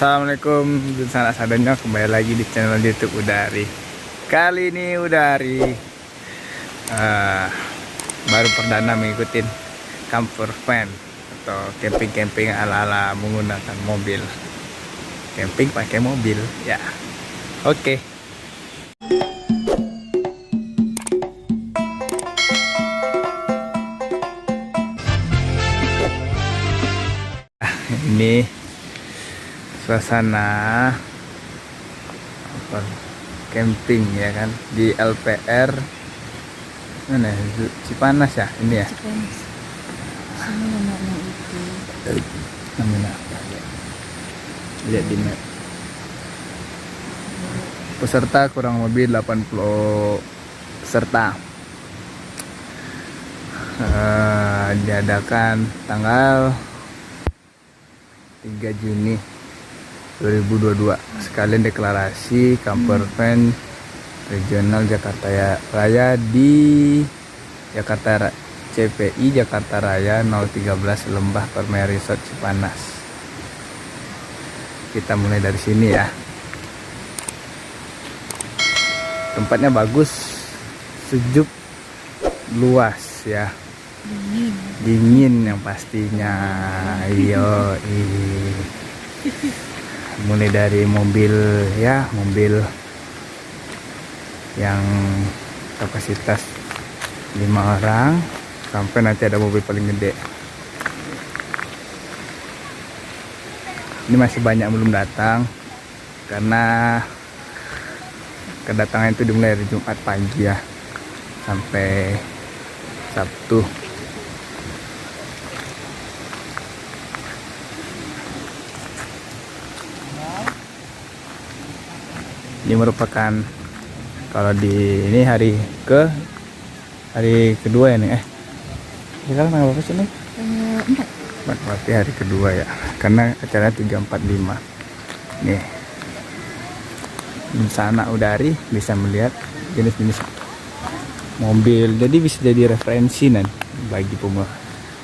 Assalamualaikum, sanak sadanya kembali lagi di channel YouTube Udari. Kali ini Udari baru perdana mengikutin camper van atau camping-camping ala-ala menggunakan mobil. Camping pakai mobil, ya. Oke. Ini suasana camping ya kan di LPR mana Cipanas ya ini ya. Cipanas. Sini namanya itu. Namanya apa ya? Lihat di map. Peserta kurang lebih 80 peserta. Diadakan tanggal 3 Juni 2022. Sekalian deklarasi camper van regional Jakarta Raya di Jakarta CPI Jakarta Raya 013 Lembah Permai Resort Cipanas. Kita mulai dari sini ya. Tempatnya bagus, sejuk, luas ya. Dingin yang pastinya. Iyo, mulai dari mobil ya, mobil yang kapasitas 5 orang sampai nanti ada mobil paling gede. Ini masih banyak belum datang karena kedatangan itu dimulai dari Jumat pagi ya sampai Sabtu. Ini merupakan kalau di ini hari kedua ya nih sekarang tanggal berapa sih nih? 4. Berarti hari kedua ya karena acaranya 3, 4, 5 nih. Sanak Udari bisa melihat jenis-jenis mobil, jadi bisa jadi referensi nanti bagi pemula.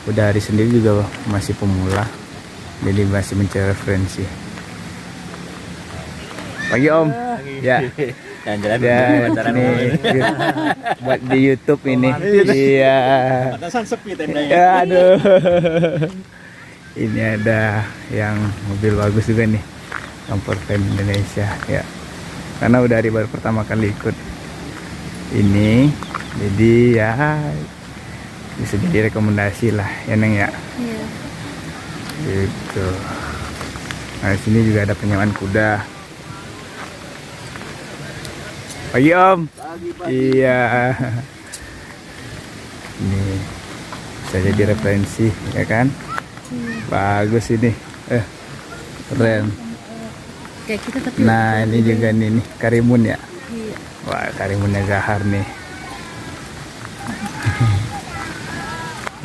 Udari sendiri juga masih pemula, jadi masih mencari referensi. Pagi Om. Ya. Jalan-jalan Ya, nih, buat di YouTube ini. Iya. Batasan sepi tendanya. Ya, aduh. Ini ada yang mobil bagus juga nih. Camper van Indonesia ya. Karena udah hari baru pertama kali ikut ini. Jadi ya bisa jadi rekomendasi lah ya Neng ya. Iya. Gitu. Nah, di sini juga ada penyewaan kuda. Pagi Om. Pagi. Iya. Ini bisa jadi referensi ya kan? Bagus ini. Keren. Kayak kita tapi. Nah, ini juga nih Karimun ya. Iya. Wah, Karimunnya Zahar nih.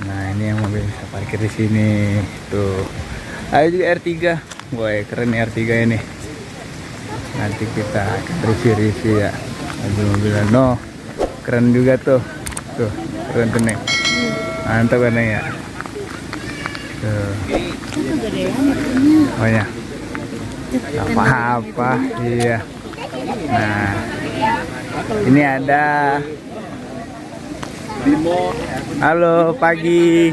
Nah, ini yang mobil bisa parkir di sini. Tuh. Ada juga R3. Wah, keren nih R3 ini. Nanti kita review ya. Mobil-mobilan. No, keren juga tuh. Tuh, keren tuh Neng. Mantap kan Neng ya. Tuh. Itu gedean. Oh ya. Apa-apa. Iya. Nah, ini ada. Halo, pagi.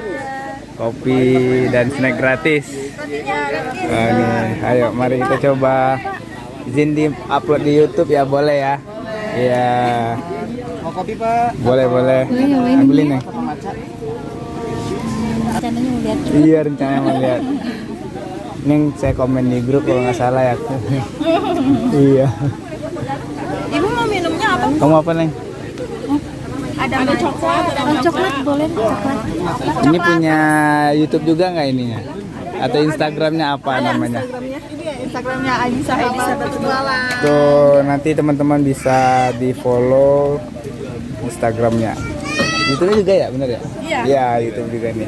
Kopi dan snack gratis. Nah, nih, ayo mari kita coba. Izin di upload di YouTube ya, boleh ya? Iya. Mau kopi Pak? Boleh. Boleh, Ambilin nih. Rencananya mau lihat. Iya, rencananya mau lihat. Ini yang saya komen di grup kalau nggak salah ya. Iya. Ibu mau minumnya apa? Kamu apa Neng? Ada coklat, Coklat boleh coklat. Ini punya YouTube juga nggak ininya? Atau Instagramnya apa namanya? Instagramnya. Ini ya Instagramnya Aisyah Berjualan. Tuh, nanti teman-teman bisa di follow Instagramnya. YouTube juga ya, bener ya? Iya. Iya, YouTube juga nih.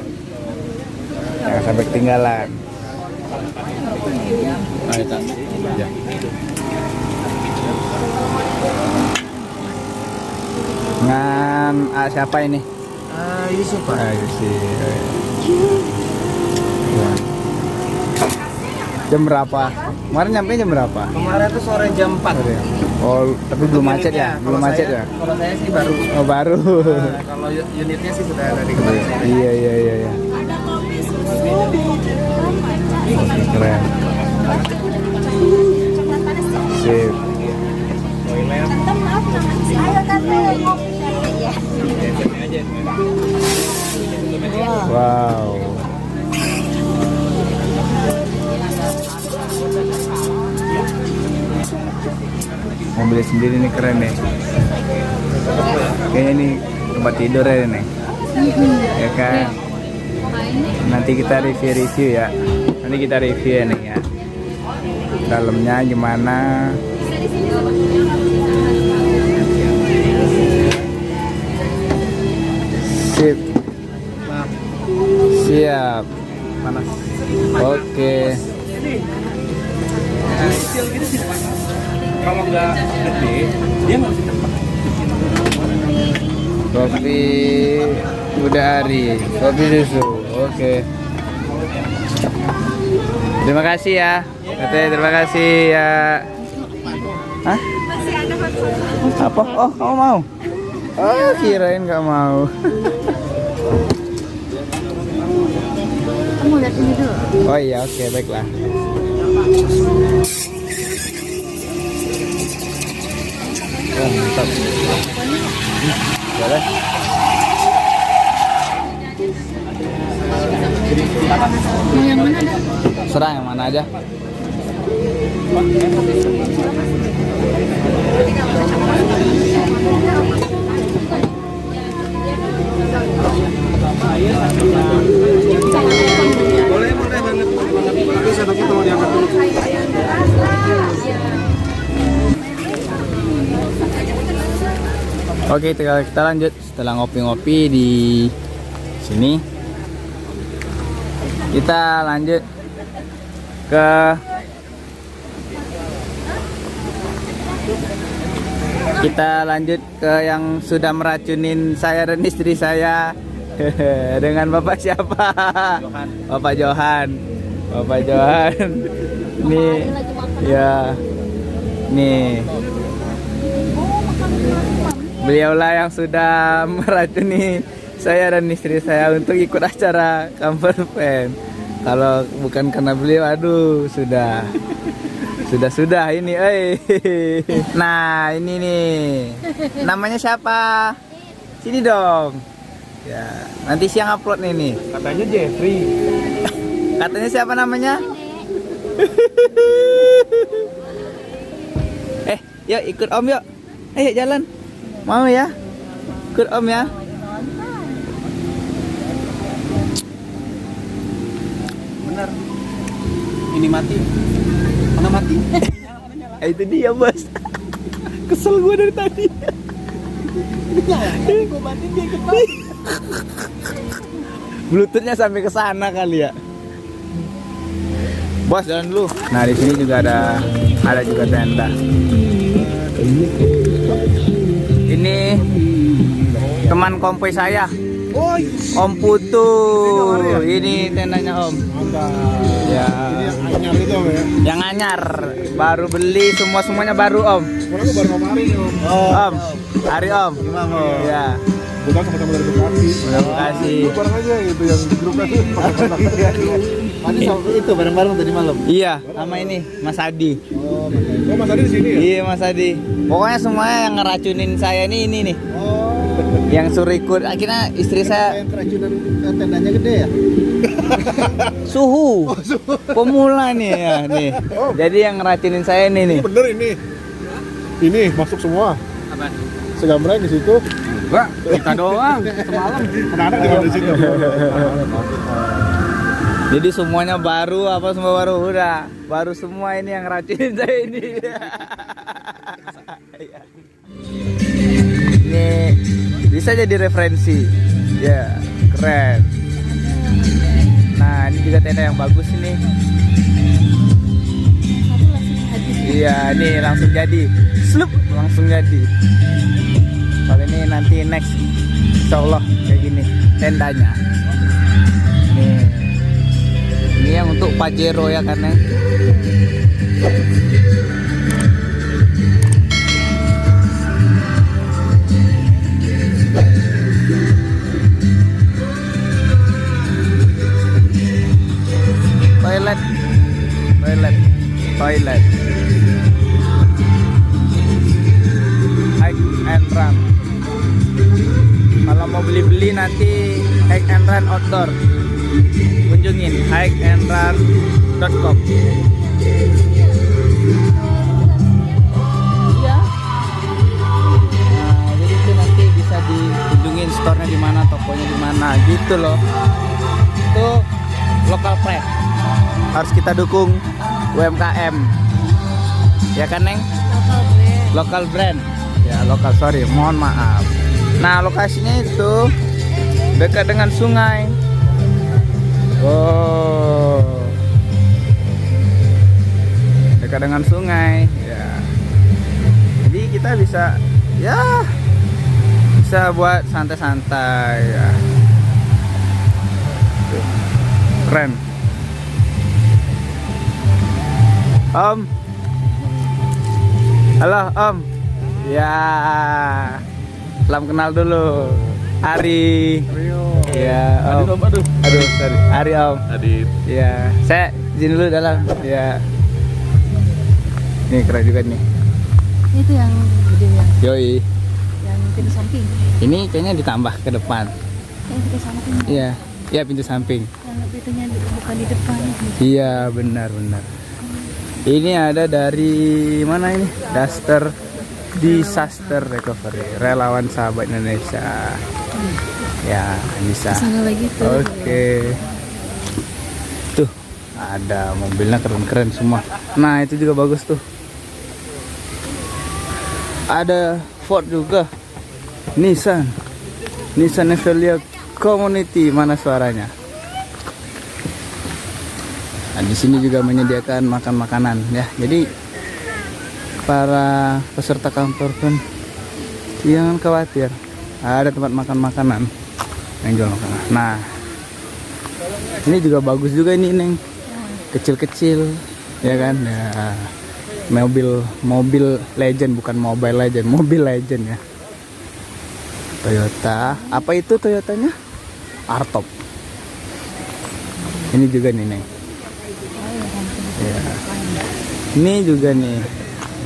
Jangan sampai ketinggalan. Nah, itu. Ya. Dengan siapa ini? Yusuf Pak. Yusuf. Jam berapa? Kemarin nyampe jam berapa? Kemarin tuh sore jam 4. Oh, tapi belum macet ya? Belum macet ya? Kalau saya sih baru. Oh, baru. Nah, kalau unitnya sih sudah dari kemarin. Iya. Keren. Sip. Wow. Mobil sendiri nih keren nih. Kayaknya ini tempat tidur ya nih. Ya kan. Nanti kita review ya. Nanti kita review ya nih ya. Dalamnya gimana? Sip. Siap. Panas. Oke. Kalau nggak gede, dia nggak bisa cepat. Kopi udah hari, kopi susu. Oke. Terima kasih ya. Teteh, terima kasih ya. Hah? Apa? Oh, kamu mau? Oh, kirain nggak mau. Kamu lihat ini dulu. Oh iya, oke, baiklah. Oh, mantap. Boleh. Mau yang mana dah? Serah yang mana aja. Boleh banget. Tapi sendoknya tolong diangkat dulu. Oke, kita lanjut setelah ngopi-ngopi di sini. Kita lanjut ke yang sudah meracunin saya dan istri saya. Dengan Bapak siapa? Bapak Johan. Nih, ya, nih. Beliaulah yang sudah meracuni saya dan istri saya untuk ikut acara Camper Fan. Kalau bukan karena beliau, aduh, sudah ini, Nah, ini nih. Namanya siapa? Sini dong. Ya, nanti siang upload nih. Katanya Jeffrey. Katanya siapa namanya? Yuk ikut Om yuk. Ayo jalan. Mau ya? Ikut Om ya. Benar. Ini mati. Mana mati? Itu dia, Bos. Kesel gue dari tadi. Gue mati dia ikut mati. Bluetoothnya sampai ke sana kali ya. Bos, jalan dulu. Nah, di sini juga ada juga tenda. Ini teman kompoi saya, Om Putu. Ini tendanya Om. Ya. Ini anyar itu Om ya. Yang anyar, baru beli, semuanya baru Om. Orang baru kemarin Om. Om, hari Om. Gimana Om? Ya. Bukan sama-sama dari Bekasi. Terima kasih. Itu bareng aja gitu yang di grupnya tuh. Nanti itu bareng-bareng tadi malam. Iya, sama ini Mas Adi. Oh, Mas Adi di sini ya? Iya, Mas Adi. Pokoknya semuanya yang ngeracunin saya ini nih. Oh. Yang suruh ikut. Akhirnya istri saya Yang keracunan tendanya gede ya? suhu. Pemula nih ya, nih. Jadi yang ngeracunin saya ini nih. Bener ini. Ini masuk semua. Apa? Segambreng di situ. Enggak, kita doang semalam. Anak-anak juga di situ. Jadi semuanya baru, apa semua baru, udah baru semua ini yang ngeracunin saya ini. Ini bisa jadi referensi, ya keren. Nah, ini juga tenda yang bagus ini. Iya, ini langsung jadi, langsung jadi. Kalau ini nanti next, insya Allah kayak gini tendanya. Nih, ini yang untuk Pajero ya kan ya. toilet. Hike and run. Kalau mau beli-beli nanti hike and run outdoor. Kunjungin hikeandrun.com. Iya. Nah, jadi itu nanti bisa dikunjungin store-nya di mana, tokonya di mana gitu loh. Itu lokal pride. Harus kita dukung UMKM. Ya kan, Neng? Lokal brand. Lokal brand. Ya, lokal, sorry, mohon maaf. Nah, lokasinya itu dekat dengan sungai. Oh, dekat dengan sungai. Ya, jadi kita bisa buat santai-santai ya. Tuh, keren. Om, halo Om. Ya, salam kenal dulu. Ari. Ya, Om. Aduh, sorry. Ari Om. Adit. Ya, saya izin dulu dalam. Ya. Nih keren juga nih. Itu yang gede ya, Yoi. yang pintu samping. Ini kayaknya ditambah ke depan. Yang pintu samping. Iya. Iya, pintu samping. Yang pintunya bukan di depan. Iya, benar. Ini ada dari mana ini? Disaster Recovery, relawan sahabat Indonesia. Ya, bisa. Sana lagi tuh. Oke. Tuh, ada mobilnya keren-keren semua. Nah, itu juga bagus tuh. Ada Ford juga. Nissan Evelia Community, mana suaranya? Nah, di sini juga menyediakan makanan ya. Jadi para peserta kantor pun jangan khawatir. Ada tempat makan makanan yang jual makanan. Nah, ini juga bagus juga ini, Neng. Kecil-kecil, ya kan? Ya, mobil legend, bukan mobile legend, mobil legend ya. Toyota. Apa itu Toyotanya? Artop. Ini juga nih, Neng. Ya. Ini juga nih.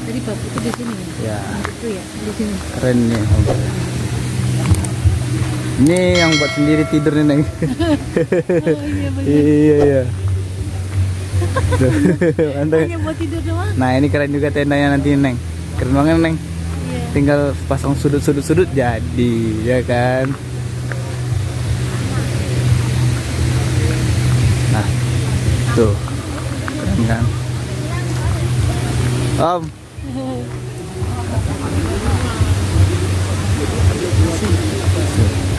Jadi bapak itu di sini. Ya. Itu ya, di sini. Keren nih. Ini yang buat sendiri tidur nih, Neng. Oh iya benar. Iya. Mantap. Hanya buat tidur doang. Nah, ini keren juga tendanya nanti, Neng. Keren banget, Neng. Iya. Tinggal pasang sudut-sudut jadi, ya kan? Nah, tuh. Keren kan? Om.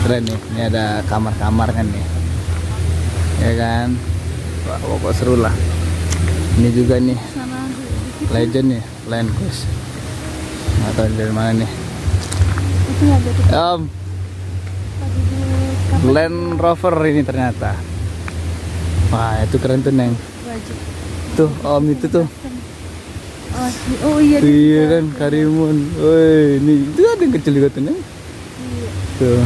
Keren nih, ini ada kamar-kamar kan nih, ya kan? Wah, pokok seru lah. Ini juga nih, Sana legend nih, Land Cruise. Nggak tahu dari mana nih. itu ada tuh Om, Land Rover ini ternyata. Wah, itu keren tuh, Neng. wajib. Tuh, Om itu tuh. Oh iya. Iya kan, Karimun. Woi, ini itu ada yang kecil juga tuh, Neng. Tuh.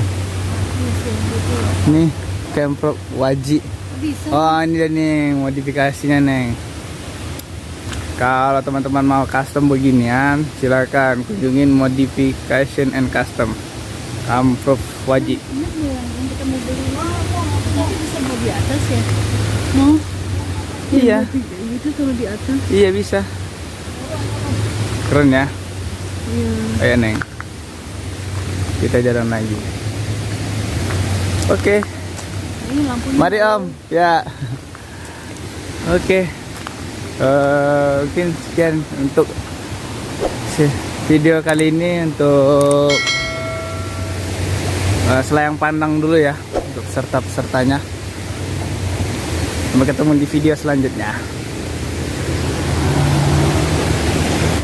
Nih, Camprop Waji. Bisa. Oh, ini dia nih modifikasinya, Neng. Kalau teman-teman mau custom beginian, silakan kunjungin Modification and Custom Camprop Waji. Enak nih yang kita mau beli. Nanti bisa mau di atas ya? Mau? Iya. Itu kalau di atas. Iya, bisa. Keren ya. Iya. Ayo, Neng. Kita jalan lagi. Oke. Ini lampunya. Mari Om, ya. Oke. Mungkin sekian untuk video kali ini, untuk selayang pandang dulu ya untuk peserta-pesertanya. Sampai ketemu di video selanjutnya.